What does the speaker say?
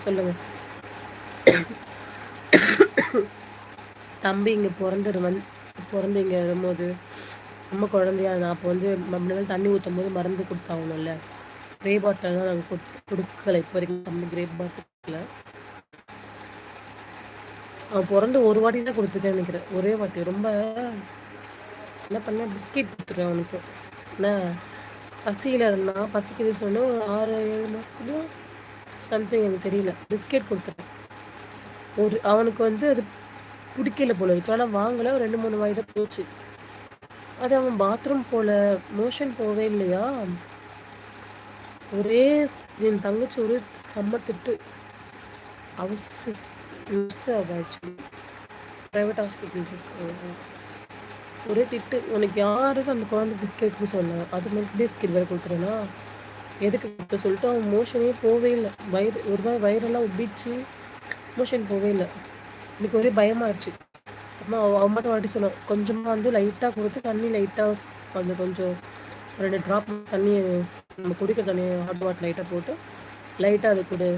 சொல்லுங்க. தம்பி இங்க பொறந்து இங்க வரும்போது, நம்ம குழந்தையா நான் அப்போ வந்து முன்னாடி தண்ணி ஊத்தும்போது மருந்து குடுத்தாகணும்ல. கிரே பாட்டில் தான் நாங்க குடுக்கல இப்போ வரைக்கும் தம்பி கிரே பாட்டில். அவன் பொறந்து ஒரு வாட்டி தான் குடுத்துருக்கேன்னு நெனைக்கிறேன். ஒரே வாட்டி. ரொம்ப என்ன பண்ணேன், பிஸ்கெட் குடுத்துட்டேன் அவனுக்கு. என்ன பசியில இருந்தான். பசிக்குதுன்னு சொன்னா ஒரு 6, 7 மாசத்துலயோ சம்திங் எனக்கு தெரியல. பிஸ்கெட் குடுத்துட்டேன். அவனுக்கு வந்து அது பிடிக்கல போல இருக்கு. ஆனா வாங்கல. ஒரு 2, 3 வாய் தான் போச்சு. அது அவன் பாத்ரூம் போல, மோஷன் போவே இல்லையா? ஒரே என் தங்கச்சி ஒரே செம்ம திட்டு. அவ நர்ஸ் அவ ஆக்சுவலி. பிரைவேட் ஹாஸ்பிட்டல் இருக்கு. ஒரே திட்டு. உனக்கு யாருக்கு அந்த குழந்தை பிஸ்கெட்னு சொன்னான். அது மட்டும் பிஸ்கெட் வேற குடுத்துறேனா? எதுக்கு குடுத்த சொல்லிட்டு அவன் மோஷனே போவே இல்ல. ஒரு மாதிரி வயிறெல்லாம் உப்பிச்சு மோஷன் போவே இல்ல. எனக்கு ஒரே பயமாயிடுச்சு. அம்மா அவன் மட்டும் வாட்டி சொன்னான். கொஞ்சமா வந்து லைட்டா குடுத்து தண்ணி லைட்டா அந்த கொஞ்சம் 2 ட்ராப் தண்ணி நம்ம குடிக்கிற தண்ணி ஹாட் வாட்டர் லைட்டா போட்டு லைட்டா அது குடு.